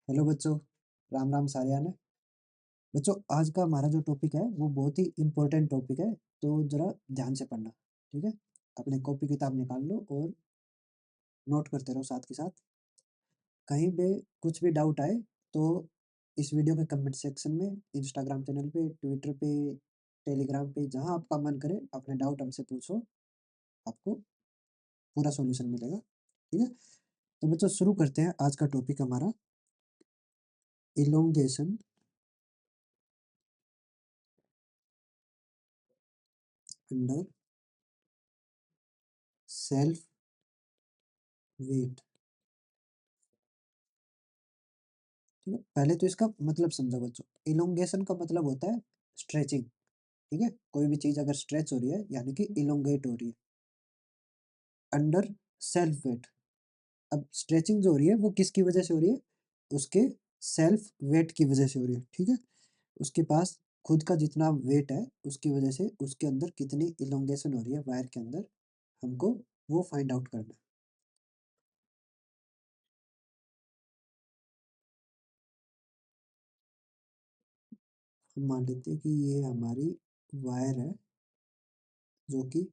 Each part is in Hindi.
हेलो बच्चों, राम राम सारियान है। बच्चों, आज का हमारा जो टॉपिक है वो बहुत ही इम्पोर्टेंट टॉपिक है, तो जरा ध्यान से पढ़ना। ठीक है, अपने कॉपी किताब निकाल लो और नोट करते रहो साथ के साथ। कहीं पे कुछ भी डाउट आए तो इस वीडियो के कमेंट सेक्शन में, इंस्टाग्राम चैनल पे, ट्विटर पे, टेलीग्राम पे, जहाँ आपका मन करे अपने डाउट हमसे पूछो, आपको पूरा सॉल्यूशन मिलेगा। ठीक है, तो बच्चों शुरू करते हैं। आज का टॉपिक हमारा इलोंगेशन अंडर सेल्फ वेट। ठीक है, पहले तो इसका मतलब समझो बच्चों। इलोंगेशन का मतलब होता है स्ट्रेचिंग। ठीक है, कोई भी चीज अगर स्ट्रेच हो रही है यानी कि इलोंगेट हो रही है अंडर सेल्फ वेट। अब स्ट्रेचिंग जो हो रही है वो किसकी वजह से हो रही है? उसके सेल्फ वेट की वजह से हो रही है। ठीक है, उसके पास खुद का जितना वेट है उसकी वजह से उसके अंदर कितनी इलोंगेशन हो रही है वायर के अंदर, हमको वो फाइंड आउट करना है। हम मान लेते हैं कि ये हमारी वायर है जो कि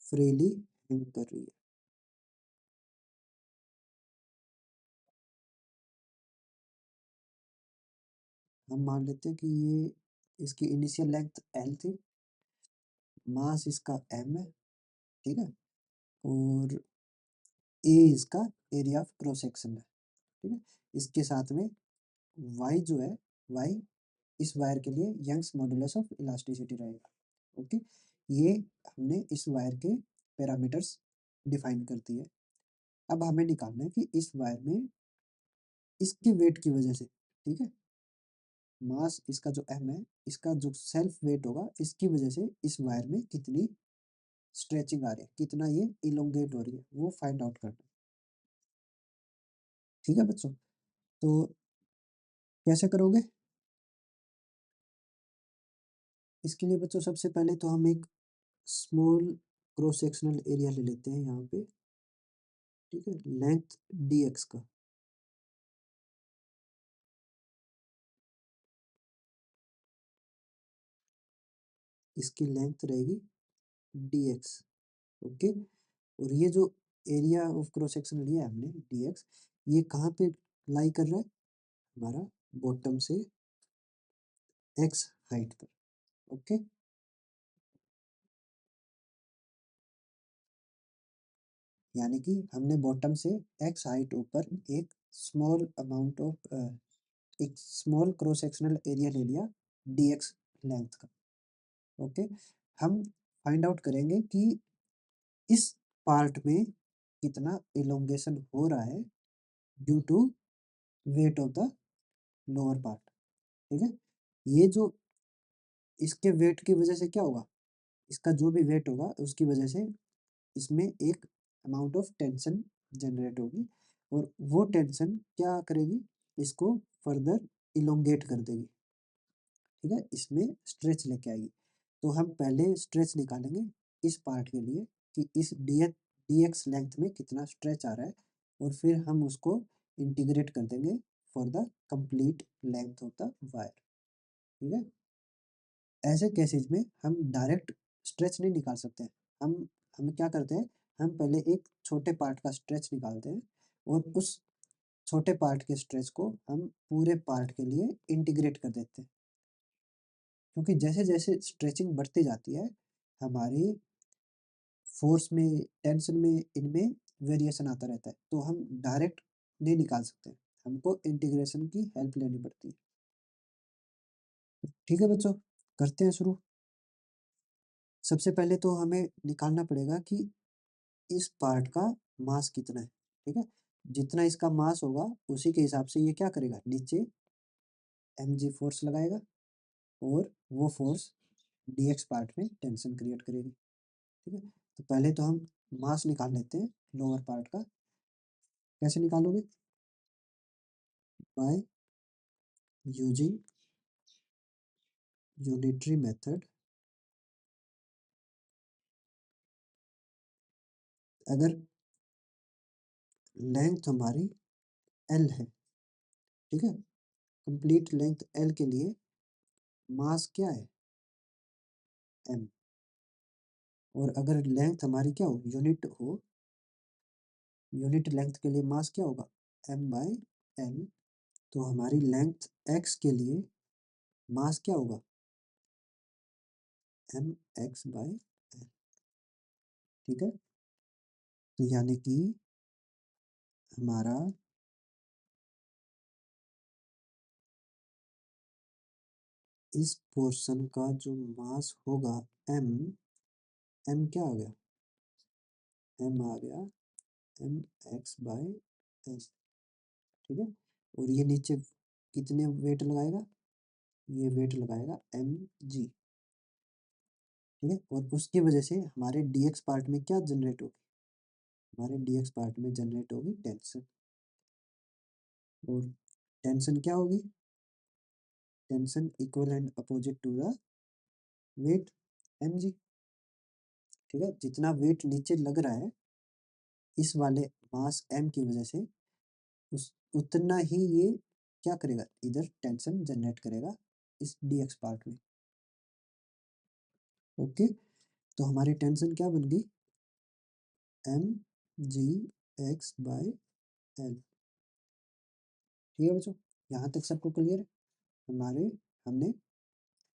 फ्रीली हैंग कर रही है। हम मान लेते हैं कि ये इसकी इनिशियल लेंथ एल थी, मास इसका एम है। ठीक है, और ए इसका एरिया ऑफ क्रॉस सेक्शन है। ठीक है, इसके साथ में वाई जो है, वाई इस वायर के लिए यंग्स मॉडुलस ऑफ इलास्टिसिटी रहेगा। ओके, ये हमने इस वायर के पैरामीटर्स डिफाइन कर दिए। अब हमें निकालना है कि इस वायर में इसके वेट की वजह से, ठीक है, मास इसका जो एम है, इसका जो सेल्फ वेट होगा इसकी वजह से इस वायर में कितनी स्ट्रेचिंग आ रही है, कितना ये इलोंगेट हो रही है, वो फाइंड आउट करना है। ठीक है बच्चों, तो कैसे करोगे? इसके लिए बच्चों सबसे पहले तो हम एक स्मॉल क्रॉस सेक्शनल एरिया ले लेते हैं यहाँ पे। ठीक है, लेंथ डी एक्स का। इसकी लेंथ रहेगी डी एक्स। ओके, और ये जो एरिया ऑफ क्रॉस सेक्शन लिया है हमने डी एक्स, ये कहाँ पे लाई कर रहा है? हमारा बॉटम से एक्स हाइट पर। ओके, यानी कि हमने बॉटम से एक्स हाइट ऊपर एक स्मॉल अमाउंट ऑफ एक स्मॉल क्रॉस सेक्शनल एरिया ले लिया डी एक्स लेंथ का। ओके, हम फाइंड आउट करेंगे कि इस पार्ट में कितना इलोंगेशन हो रहा है due to weight of the lower part. ठीक है, ये जो इसके वेट की वजह से क्या होगा, इसका जो भी वेट होगा उसकी वजह से इसमें एक अमाउंट ऑफ टेंशन जनरेट होगी, और वो टेंशन क्या करेगी, इसको फर्दर इलोंगेट कर देगी। ठीक है, इसमें स्ट्रेच लेके आएगी। तो हम पहले स्ट्रेच निकालेंगे इस पार्ट के लिए कि इस डी एक्स लेंथ में कितना स्ट्रेच आ रहा है, और फिर हम उसको इंटीग्रेट कर देंगे for the complete length of the wire. ठीक है, ऐसे केसेस में हम डायरेक्ट स्ट्रेच नहीं निकाल सकते हैं। हम क्या करते हैं, हम पहले एक छोटे पार्ट का स्ट्रेच निकालते हैं, और उस छोटे पार्ट के स्ट्रेच को हम पूरे पार्ट के लिए इंटीग्रेट कर देते हैं। क्योंकि जैसे जैसे स्ट्रेचिंग बढ़ती जाती है, हमारी फोर्स में, टेंशन में, इनमें वेरिएशन आता रहता है, तो हम डायरेक्ट नहीं निकाल सकते, हमको इंटीग्रेशन की हेल्प लेनी पड़ती है। ठीक है बच्चों, करते हैं शुरू। सबसे पहले तो हमें निकालना पड़ेगा कि इस पार्ट का मास कितना है। ठीक है, जितना इसका मास होगा उसी के हिसाब से ये क्या करेगा, नीचे mg फोर्स लगाएगा, और वो फोर्स dx पार्ट में टेंशन क्रिएट करेगी। ठीक है, तो पहले तो हम मास निकाल लेते हैं लोअर पार्ट का। कैसे निकालोगे? By using unitary method. अगर लेंथ हमारी एल है, ठीक है। कंप्लीट लेंथ एल के लिए मास क्या है, एम। और अगर लेंथ हमारी क्या हो, यूनिट हो, यूनिट लेंथ के लिए मास क्या होगा, एम बाई एल। तो हमारी लेंथ एक्स के लिए मास क्या होगा, एम एक्स बाई एल। ठीक है। तो यानी कि हमारा इस पोर्शन का जो मास होगा एम, एम क्या आ गया, एम आ गया एम एक्स बाई एल। ठीक है। और ये नीचे कितने वेट लगाएगा, ये वेट लगाएगा एम जी। ठीक है। और उसकी वजह से हमारे डी एक्स पार्ट में क्या जनरेट होगी, हमारे डी एक्स पार्ट में जनरेट होगी टेंशन। और टेंशन क्या होगी, tension equal and opposite to the weight m g. ठीक है। जितना वेट नीचे लग रहा है इस वाले मास एम की वजह से, उस उतना ही ये क्या करेगा, इधर टेंशन जनरेट करेगा इस डी एक्स पार्ट में। ओके। तो हमारी टेंशन क्या बन गई, m ji x by l. ठीक है बच्चों, यहाँ तक सबको क्लियर है। हमारे हमने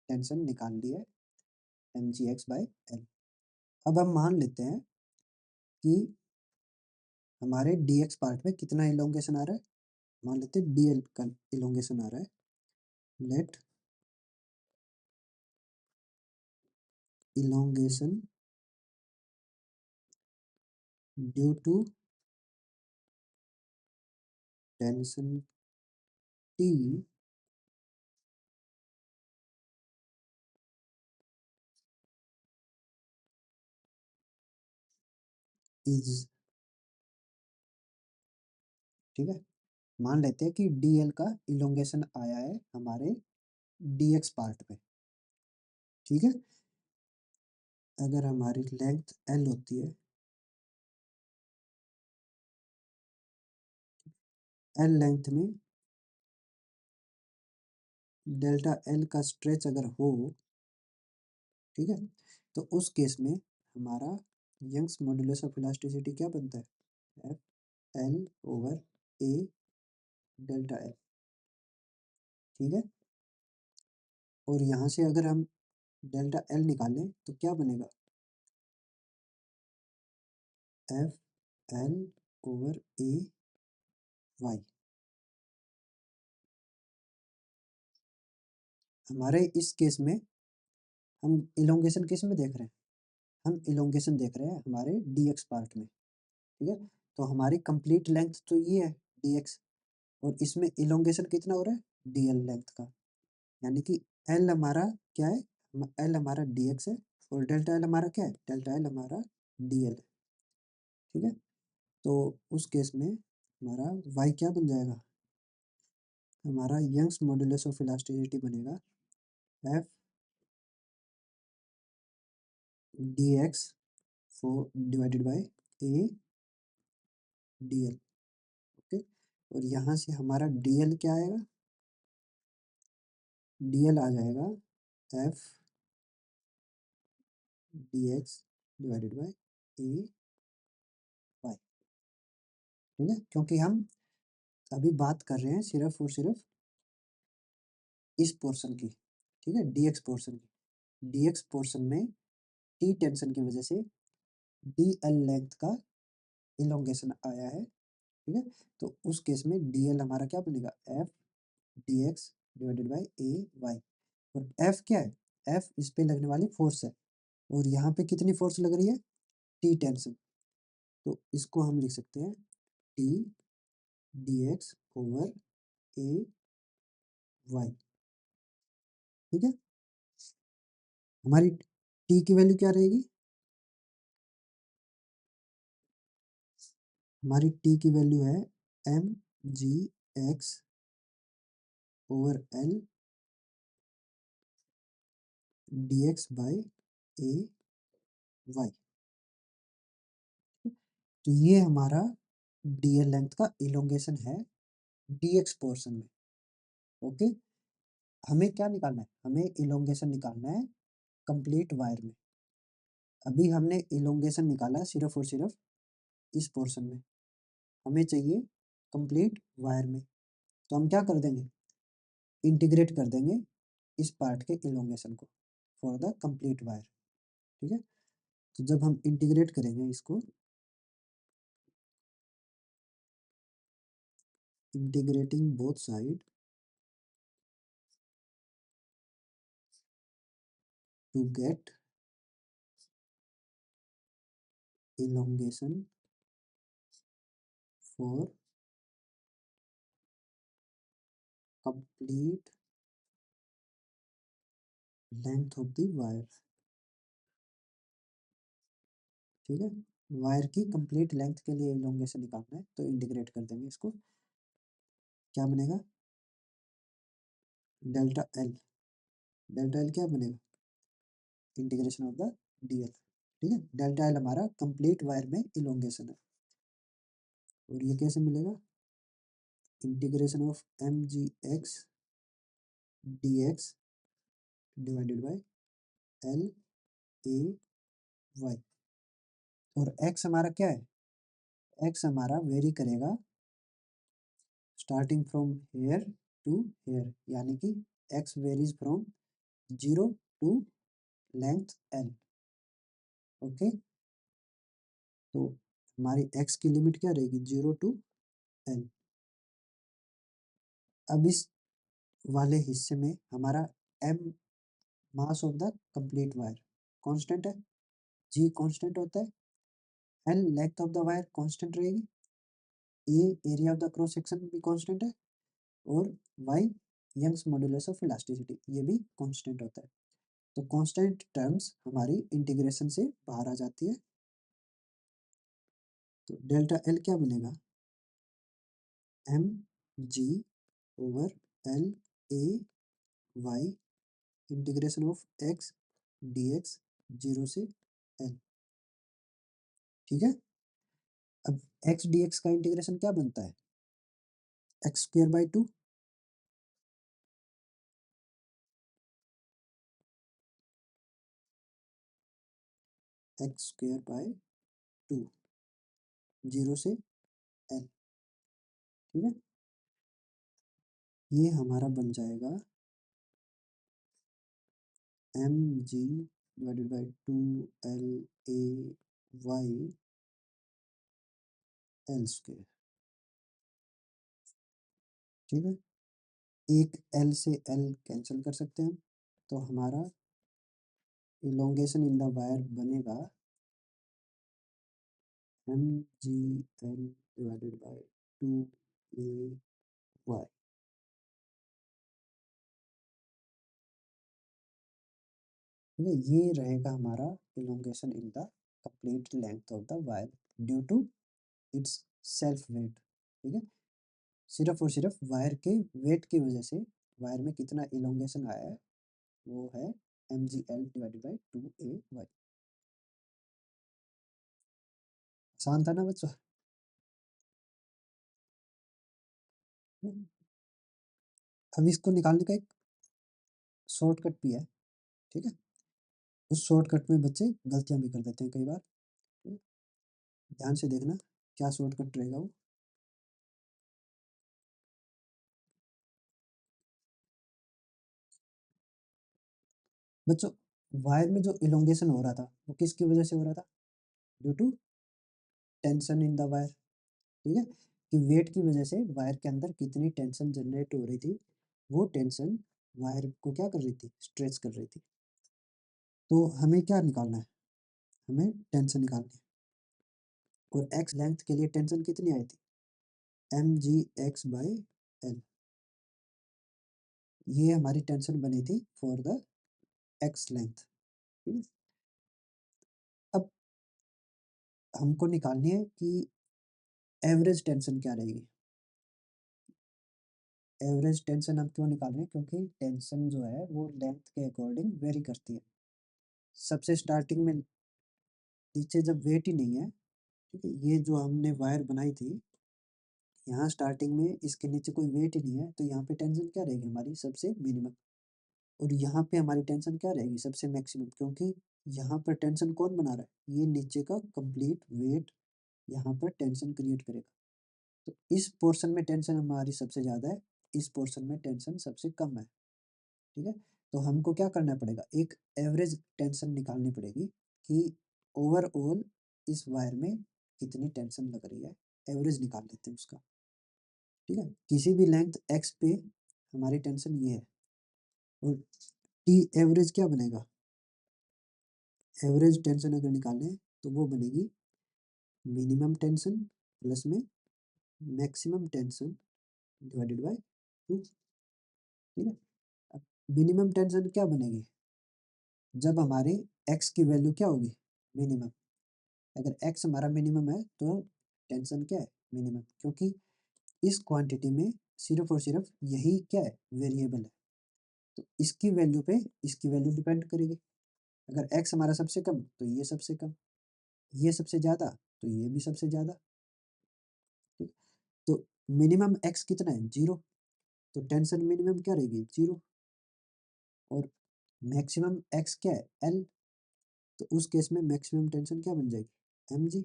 टेंशन निकाल ली है M G x by l. अब हम मान लेते हैं कि हमारे डी एक्स पार्ट में कितना इलोंगेशन आ रहा है, मान लेते हैं डी एल का इलोंगेशन आ रहा है। Let elongation due to tension t is, ठीक है। मान लेते हैं कि डी एल का इलोंगेशन आया है हमारे डी एक्स पार्ट में। ठीक है। अगर हमारी लेंथ एल होती है, एल लेंथ में डेल्टा एल का स्ट्रेच अगर हो, ठीक है, तो उस केस में हमारा यंग्स मॉड्यूलस ऑफ इलास्टिसिटी क्या बनता है, एफ एल ओवर ए डेल्टा एल। ठीक है। और यहाँ से अगर हम डेल्टा एल निकालें तो क्या बनेगा, एफ एल ओवर ए वाई। हमारे इस केस में हम इलोंगेशन किस में देख रहे हैं, हम इलोंगेशन देख रहे हैं हमारे डी एक्स पार्ट में। ठीक है। तो हमारी कंप्लीट लेंथ तो ये है डी एक्स, और इसमें इलोंगेशन कितना हो रहा है डी एल लेंथ का। यानी कि एल हमारा क्या है, एल हमारा डी एक्स है, और डेल्टा एल हमारा क्या है, डेल्टा एल हमारा डी एल है। ठीक है। तो उस केस में हमारा वाई क्या बन जाएगा, हमारा यंग्स मॉड्यूलस ऑफ इलास्टिसिटी बनेगा f d x four divided by A D L. Okay. और यहाँ से हमारा डी एल क्या आएगा, डी एल आ जाएगा f d x divided by A Y. ठीक है। क्योंकि हम अभी बात कर रहे हैं सिर्फ और सिर्फ इस पोर्शन की, ठीक है, डी एक्स पोर्शन की। डी एक्स पोर्शन में टी टेंशन की वजह से डी एल लेंथ का इलोंगेशन आया है। ठीक है। तो उस केस में डी एल हमारा क्या बनेगा, f d x divided by A Y. और एफ क्या है, एफ इस पे लगने वाली फोर्स है, और यहाँ पे कितनी फोर्स लग रही है, टी टेंशन। तो इसको हम लिख सकते हैं टी डी एक्स ओवर ए वाई। ठीक है। हमारी टी की वैल्यू क्या रहेगी, हमारी टी की वैल्यू है M G x over l d x by A y. तो ये हमारा डी एल लेंथ का इलोंगेशन है डी एक्स पोर्शन में। ओके, हमें क्या निकालना है, हमें इलोंगेशन निकालना है कंप्लीट वायर में। अभी हमने इलोंगेशन निकाला सिर्फ और सिर्फ इस पोर्शन में, हमें चाहिए कंप्लीट वायर में। तो हम क्या कर देंगे, इंटीग्रेट कर देंगे इस पार्ट के इलोंगेशन को फॉर द कंप्लीट वायर। ठीक है, तो जब हम इंटीग्रेट करेंगे इसको, integrating both side to get elongation for complete length of the wire। ठीक है, वायर की कंप्लीट लेंथ के लिए elongation निकालना है, तो इंटीग्रेट कर देंगे इसको, क्या बनेगा डेल्टा एल। डेल्टा एल क्या बनेगा, इंटीग्रेशन ऑफ द डीएल। ठीक है, डेल्टा एल हमारा कंप्लीट वायर में elongation है, और ये कैसे मिलेगा, integration of M G x d x divided by l a Y. और एक्स हमारा क्या है, एक्स हमारा वेरी करेगा starting from here to here, यानी कि x varies from 0 to length l. Okay, तो हमारी एक्स की लिमिट क्या रहेगी, 0 टू एल। अब इस वाले हिस्से में हमारा M mass of the complete wire constant है, जी कांस्टेंट होता है, L length of the wire constant रहेगी, A area of the cross section भी कांस्टेंट है, और Y Young's modulus of elasticity ये भी कांस्टेंट होता है। तो कांस्टेंट टर्म्स हमारी इंटीग्रेशन से बाहर आ जाती है, तो डेल्टा एल क्या बनेगा, M g over l a y integration of x d x 0 से एल। ठीक है, अब एक्स डी एक्स का इंटीग्रेशन क्या बनता है, x square by 2, x square by 2 0 से एल। ठीक है, ये हमारा बन जाएगा m g divided by 2 l a y l square. ठीक है, एक एल से एल कैंसिल कर सकते हैं हम, तो हमारा इलोंगेशन इन द वायर बनेगा M G L divided by 2 A Y. ठीक है, ये रहेगा हमारा elongation in the complete length of the wire due to its self weight. ठीक है, सिर्फ और सिर्फ वायर के वेट की वजह से वायर में कितना इलोंगेशन आया है, वो है M G L divided by 2 A Y. आसान था ना बच्चों। अब इसको निकालने का एक शॉर्टकट भी है। ठीक है, उस शॉर्टकट में बच्चे गलतियां भी कर देते हैं कई बार, ध्यान से देखना क्या शॉर्टकट रहेगा वो। बच्चों, वायर में जो इलोंगेशन हो रहा था वो किसकी वजह से हो रहा था, due to tension in the wire. ठीक है, कि वेट की वजह से वायर के अंदर कितनी टेंशन जनरेट हो रही थी, वो टेंशन वायर को क्या कर रही थी, स्ट्रेच कर रही थी। तो हमें क्या निकालना है, हमें टेंशन निकालनी है, और एक्स लेंथ के लिए टेंशन कितनी आई थी, M ji x by L. ये हमारी टेंशन बनी थी फॉर द एक्स लेंथ। ठीक है, अब हमको निकालनी है कि एवरेज टेंशन क्या रहेगी। एवरेज टेंशन हम क्यों निकाल रहे हैं, क्योंकि टेंशन जो है वो लेंथ के अकॉर्डिंग वेरी करती है। सबसे स्टार्टिंग में नीचे जब वेट ही नहीं है, ठीक है, ये जो हमने वायर बनाई थी यहाँ स्टार्टिंग में इसके नीचे कोई वेट ही नहीं है, तो यहाँ पे टेंशन क्या रहेगी हमारी, सबसे मिनिमम। और यहाँ पे हमारी टेंशन क्या रहेगी, सबसे मैक्सिमम, क्योंकि यहाँ पर टेंशन कौन बना रहा है, ये नीचे का कंप्लीट वेट यहाँ पर टेंशन क्रिएट करेगा। तो इस पोर्शन में टेंशन हमारी सबसे ज़्यादा है, इस पोर्शन में टेंशन सबसे कम है। ठीक है, तो हमको क्या करना पड़ेगा, एक एवरेज टेंशन निकालनी पड़ेगी कि ओवरऑल इस वायर में कितनी टेंशन लग रही है, एवरेज निकाल लेते हैं उसका। ठीक है, किसी भी लेंथ एक्स पे हमारी टेंशन ये है, और टी एवरेज क्या बनेगा, एवरेज टेंशन अगर निकालें तो वो बनेगी मिनिमम टेंशन प्लस में मैक्सिमम टेंशन डिवाइडेड बाय 2। ठीक है, अब मिनिमम टेंशन क्या बनेगी, जब हमारी एक्स की वैल्यू क्या होगी, मिनिमम। अगर एक्स हमारा मिनिमम है तो टेंशन क्या है, मिनिमम, क्योंकि इस क्वांटिटी में सिर्फ और सिर्फ यही क्या है, वेरिएबल है। तो इसकी वैल्यू पे इसकी वैल्यू डिपेंड करेगी। अगर एक्स हमारा सबसे कम तो ये सबसे कम, ये सबसे ज़्यादा तो ये भी सबसे ज़्यादा। ठीक, तो मिनिमम एक्स कितना है, 0, तो टेंशन मिनिमम क्या रहेगी, 0। और मैक्सिमम एक्स क्या है, एल, तो उस केस में मैक्सिमम टेंशन क्या बन जाएगी, एम जी,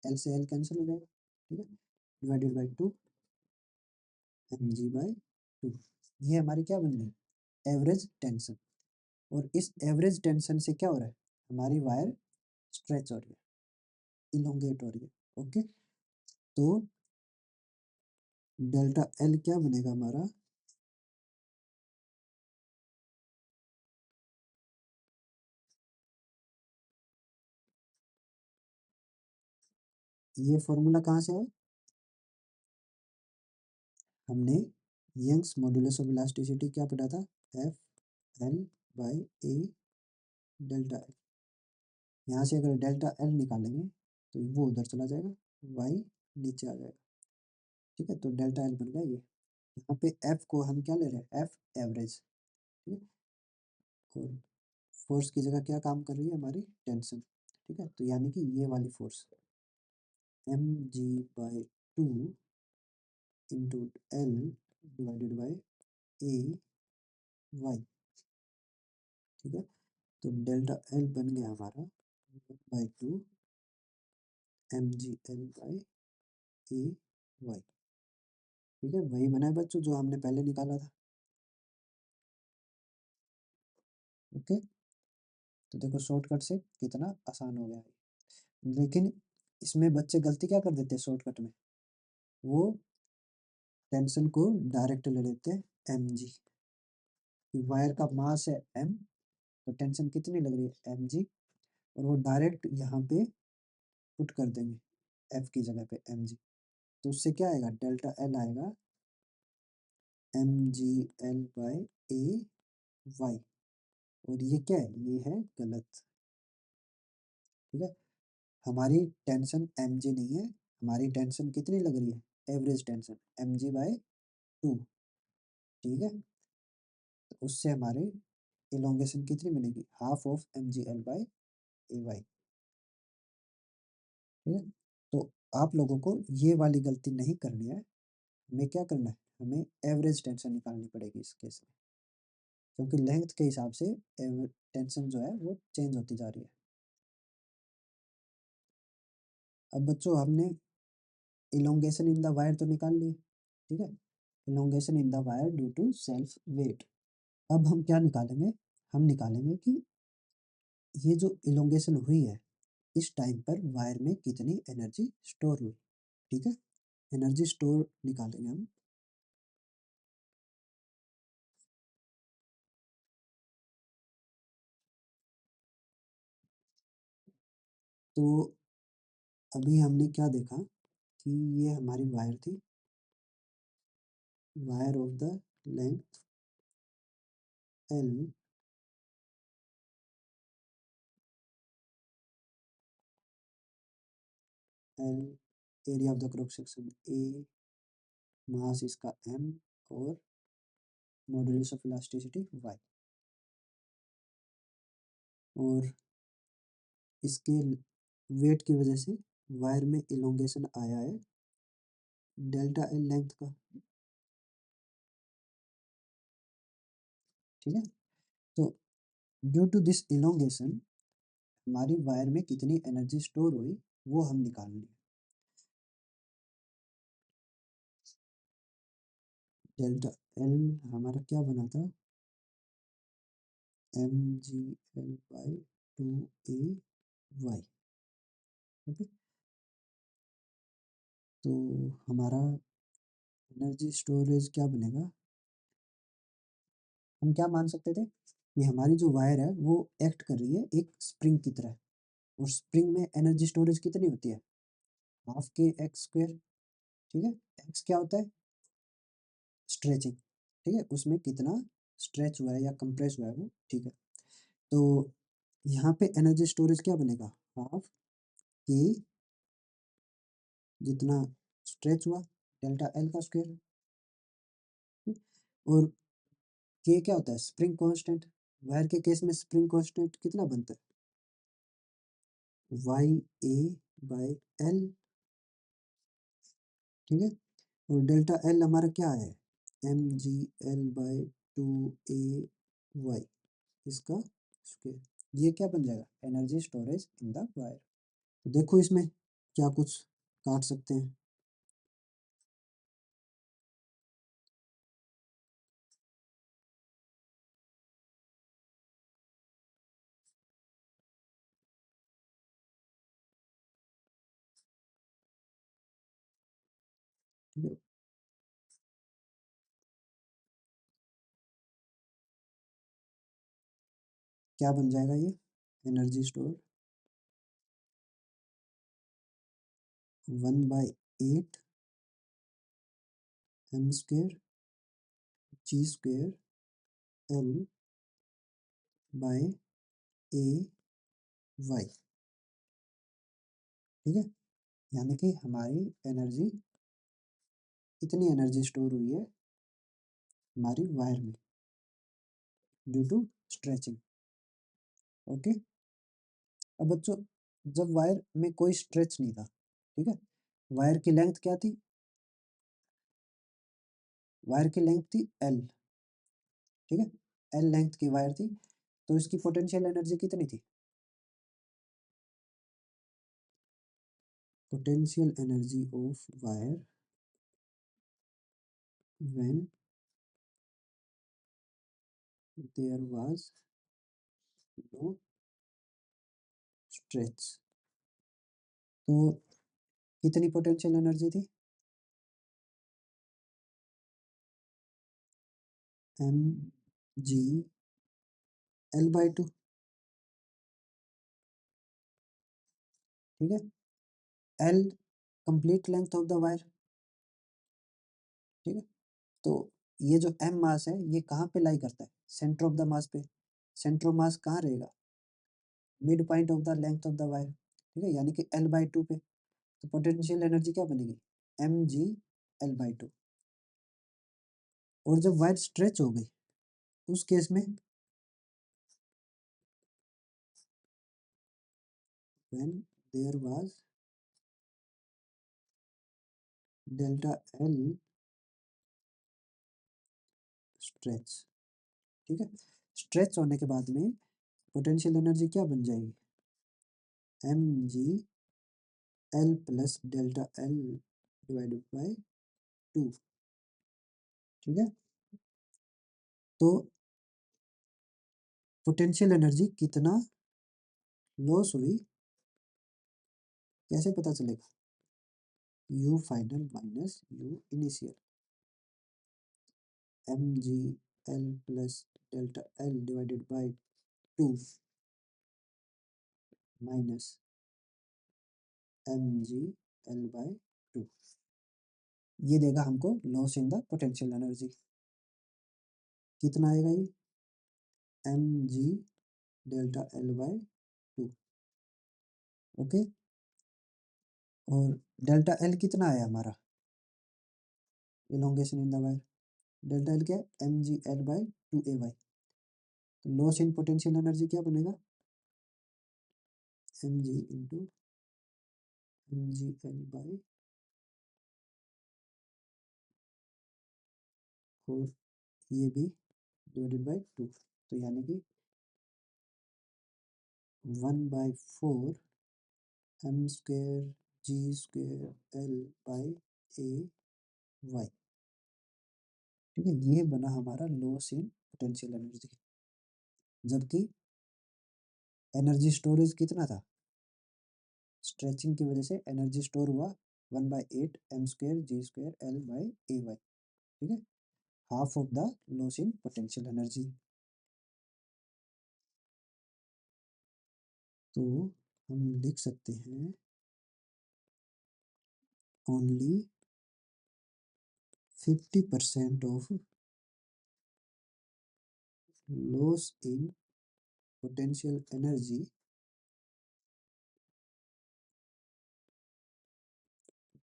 एल से एल कैंसिल हो जाएगा। ठीक है, divided by 2 M G by 2, ये हमारी क्या बन गई, एवरेज टेंशन। और इस एवरेज टेंशन से क्या हो रहा है, हमारी वायर स्ट्रेच हो रही है, इलोंगेट हो रही है। ओके, तो डेल्टा एल क्या बनेगा हमारा, ये फॉर्मूला कहाँ से है, हमने यंग्स मॉड्यूलस ऑफ इलास्टिसिटी क्या पढ़ा था, F L by A delta L. यहाँ से अगर डेल्टा एल निकालेंगे तो वो उधर चला जाएगा, वाई नीचे आ जाएगा। ठीक है, तो डेल्टा एल बन गया ये। यहाँ पे एफ को हम क्या ले रहे हैं, एफ एवरेज। ठीक है, और फोर्स की जगह क्या काम कर रही है हमारी, टेंशन। ठीक है, तो यानी कि ये वाली force M G by 2 into L divided by A Y. ठीक है, तो डेल्टा एल बन गया हमारा 1/2 M G L by A Y. ठीक है, वही बना है बच्चों जो हमने पहले निकाला था। ओके, तो देखो शॉर्टकट से कितना आसान हो गया है। लेकिन इसमें बच्चे गलती क्या कर देते हैं शॉर्टकट में, वो टेंशन को डायरेक्ट ले लेते हैं एम जी, वायर का मास है एम, तो टेंशन कितनी लग रही है एम जी, और वो डायरेक्ट यहाँ पे पुट कर देंगे एफ की जगह पे एम जी, तो उससे क्या आएगा, डेल्टा एल आएगा M G L by A Y. और ये क्या है, ये है गलत। ठीक है, हमारी टेंशन एम जी नहीं है, हमारी टेंशन कितनी लग रही है, average tension M G by 2। ठीक है, तो उससे हमारे इलोंगेशन कितनी मिलेगी, half of M G L by A Y. ठीक है, तो आप लोगों को ये वाली गलती नहीं करनी है। हमें क्या करना है, हमें एवरेज टेंशन निकालनी पड़ेगी इस केस में, क्योंकि लेंथ के हिसाब से टेंशन जो है वो चेंज होती जा रही है। अब बच्चों हमने इलोंगेशन इन द वायर तो निकाल लिए। ठीक है, elongation in the wire due to self weight. अब हम क्या निकालेंगे, हम निकालेंगे कि ये जो इलोंगेशन हुई है इस टाइम पर वायर में कितनी एनर्जी स्टोर हुई। ठीक है, एनर्जी स्टोर निकालेंगे हम। तो अभी हमने क्या देखा कि ये हमारी वायर थी, wire of the length L, L area of the cross section A, mass इसका एम, और मॉडुलस ऑफ इलास्टिसिटी वाई। और इसके वेट की वजह से वायर में इलोंगेशन आया है डेल्टा एल लेंथ का, ठीक है। तो ड्यू टू दिस इलोंगेशन हमारी वायर में कितनी एनर्जी स्टोर हुई वो हम निकाल लें। डेल्टा एल हमारा क्या बना था, M G L by 2 a y, okay. तो हमारा एनर्जी स्टोरेज क्या बनेगा, हम क्या मान सकते थे कि हमारी जो वायर है वो एक्ट कर रही है एक स्प्रिंग की तरह, और स्प्रिंग में एनर्जी स्टोरेज कितनी होती है, हाफ के एक्स स्क्वायर, ठीक है। एक्स क्या होता है, स्ट्रेचिंग, ठीक है, उसमें कितना स्ट्रेच हुआ है या कंप्रेस हुआ है वो, ठीक है। तो यहाँ पे एनर्जी स्टोरेज क्या बनेगा, हाफ के जितना स्ट्रेच हुआ डेल्टा एल का स्क्वायर, और के क्या होता है, स्प्रिंग कांस्टेंट, वायर के केस में स्प्रिंग कांस्टेंट कितना बनता है, वाई ए बाई एल, ठीक है। और डेल्टा एल हमारा क्या है, M G L by 2 a y, इसका स्क्वायर, ये क्या बन जाएगा, energy storage in the wire. देखो इसमें क्या कुछ काट सकते हैं, ठीक है। क्या बन जाएगा ये, energy store 1/8 M square G square L by A Y, ठीक है। यानी कि हमारी एनर्जी, इतनी एनर्जी स्टोर हुई है हमारी वायर में ड्यू टू स्ट्रेचिंग, ओके। अब बच्चों जब वायर में कोई स्ट्रेच नहीं था, ठीक है, वायर की लेंथ क्या थी, वायर की लेंथ थी एल, ठीक है, एल लेंथ की वायर थी, तो इसकी पोटेंशियल एनर्जी कितनी थी, potential energy of wire when there was no stretch, तो कितनी पोटेंशियल एनर्जी थी, एम जी एल बाई 2, ठीक है। L complete length of the wire, ठीक है। तो ये जो एम मास है ये कहाँ पे लाई करता है, सेंटर ऑफ द मास पे, सेंटर ऑफ मास कहाँ रहेगा, mid point of the length of the wire, ठीक है, यानी कि एल बाई 2 पे। तो पोटेंशियल एनर्जी क्या बनेगी, एम जी एल बाई 2। और जब वायर स्ट्रेच हो गई उस केस में, when there was delta L stretch, ठीक है, स्ट्रेच होने के बाद में पोटेंशियल एनर्जी क्या बन जाएगी, M G L plus delta L divided by 2, ठीक है। तो पोटेंशियल एनर्जी कितना लॉस हुई कैसे पता चलेगा, U final minus U initial, M G L plus delta L divided by 2 minus M G L by 2, ये देगा हमको loss in the potential energy, कितना आएगा ये, M G delta L by 2, okay. और डेल्टा एल कितना आया हमारा, elongation in the wire, delta L क्या है, M G L by 2 a y, तो लॉस इन पोटेंशियल एनर्जी क्या बनेगा, M G into M G L by और ये भी डिवाइडेड बाई 2, तो यानी कि 1/4 M square G square L by A Y. ठीक है, ये बना हमारा लॉस इन पोटेंशियल एनर्जी। जबकि एनर्जी स्टोरेज कितना था, स्ट्रेचिंग की वजह से एनर्जी स्टोर हुआ 1/8 M square G square L by A Y. ठीक है, half of the loss in potential energy. तो हम लिख सकते हैं only 50% of loss in potential energy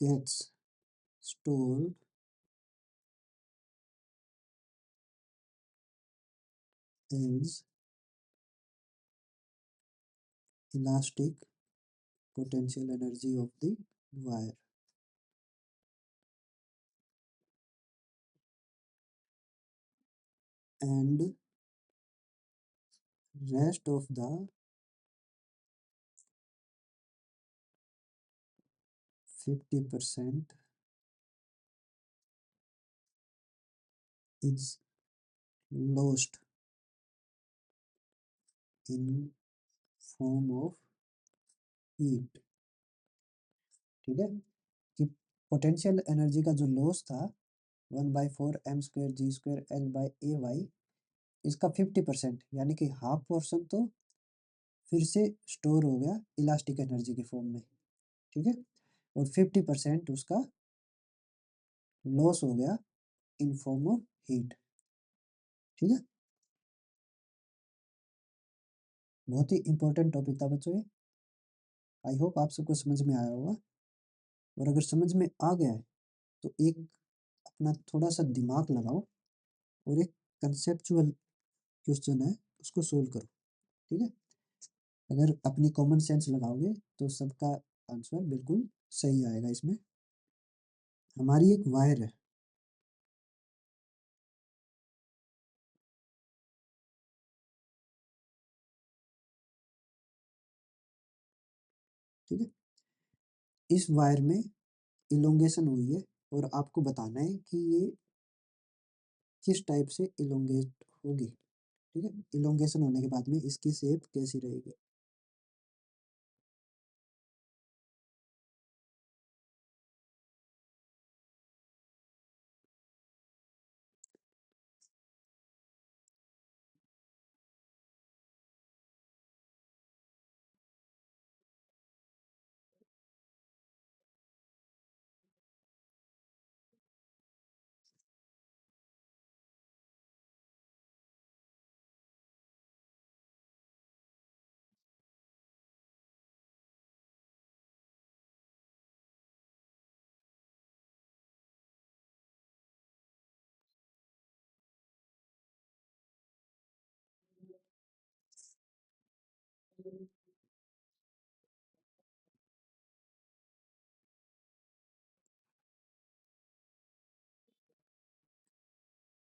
gets stored as elastic potential energy of the wire, and rest of the 50% is lost in form of heat। ठीक है, कि पोटेंशियल एनर्जी का जो लॉस था 1/4 M square G square L by A Y, इसका 50% यानी कि हाफ पोर्शन तो फिर से स्टोर हो गया इलास्टिक एनर्जी के फॉर्म में। ठीक है, और 50% उसका लॉस हो गया इन फॉर्म ऑफ हीट। ठीक है, बहुत ही इंपॉर्टेंट टॉपिक था बच्चों ये। आई होप आप सबको समझ में आया होगा, और अगर समझ में आ गया है तो एक अपना थोड़ा सा दिमाग लगाओ और एक कंसेप्चुअल क्वेश्चन है उसको सोल्व करो। ठीक है, अगर अपनी कॉमन सेंस लगाओगे तो सबका आंसर बिल्कुल सही आएगा। इसमें हमारी एक वायर है, ठीक है, इस वायर में इलोंगेशन हुई है और आपको बताना है कि ये किस टाइप से इलोंगेट होगी। ठीक है, इलोंगेशन होने के बाद में इसकी शेप कैसी रहेगी।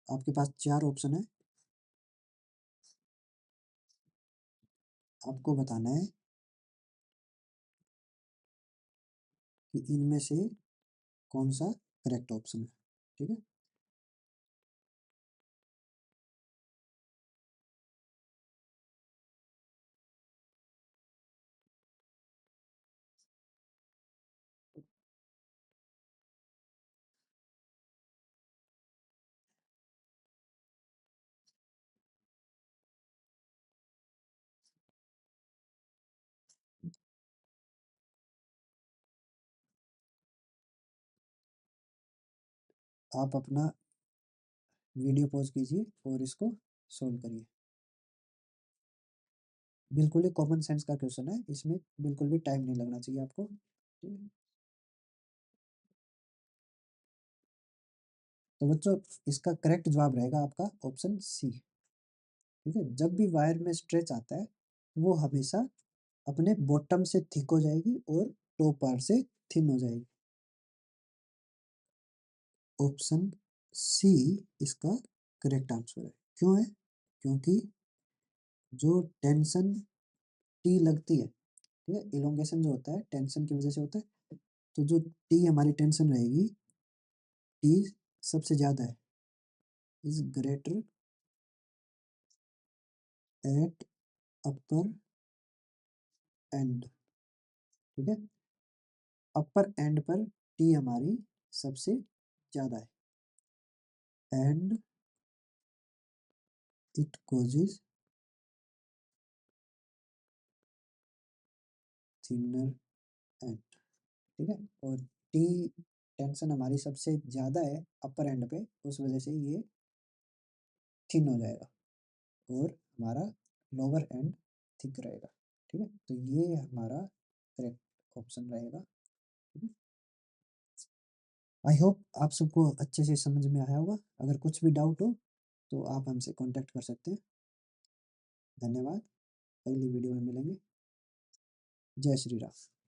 आपके पास 4 ऑप्शन है, आपको बताना है कि इनमें से कौन सा करेक्ट ऑप्शन है। ठीक है, आप अपना वीडियो पॉज कीजिए और इसको सोल्व करिए। बिल्कुल ही कॉमन सेंस का क्वेश्चन है, इसमें बिल्कुल भी टाइम नहीं लगना चाहिए आपको। ठीक है, तो बच्चों इसका करेक्ट जवाब रहेगा आपका ऑप्शन सी। ठीक है, जब भी वायर में स्ट्रेच आता है वो हमेशा अपने बॉटम से थिक हो जाएगी और टॉप पार्ट से थिन हो जाएगी। ऑप्शन सी इसका करेक्ट आंसर है। क्यों है? क्योंकि जो टेंशन टी लगती है, ठीक है, इलोंगेशन जो होता है टेंशन की वजह से होता है, तो जो टी हमारी टेंशन रहेगी, टी सबसे ज़्यादा है, is greater at upper and, ठीक है, अपर एंड पर टी हमारी सबसे ज़्यादा है, and it causes thinner and, ठीक है, और टी टेंशन हमारी सबसे ज़्यादा है अपर एंड पे, उस वजह से ये थिन हो जाएगा और हमारा लोअर एंड थिक रहेगा, ठीक है, तो ये हमारा करेक्ट ऑप्शन रहेगा। आई होप आप सबको अच्छे से समझ में आया होगा। अगर कुछ भी डाउट हो तो आप हमसे कांटेक्ट कर सकते हैं। धन्यवाद, अगली वीडियो में मिलेंगे। जय श्री राम।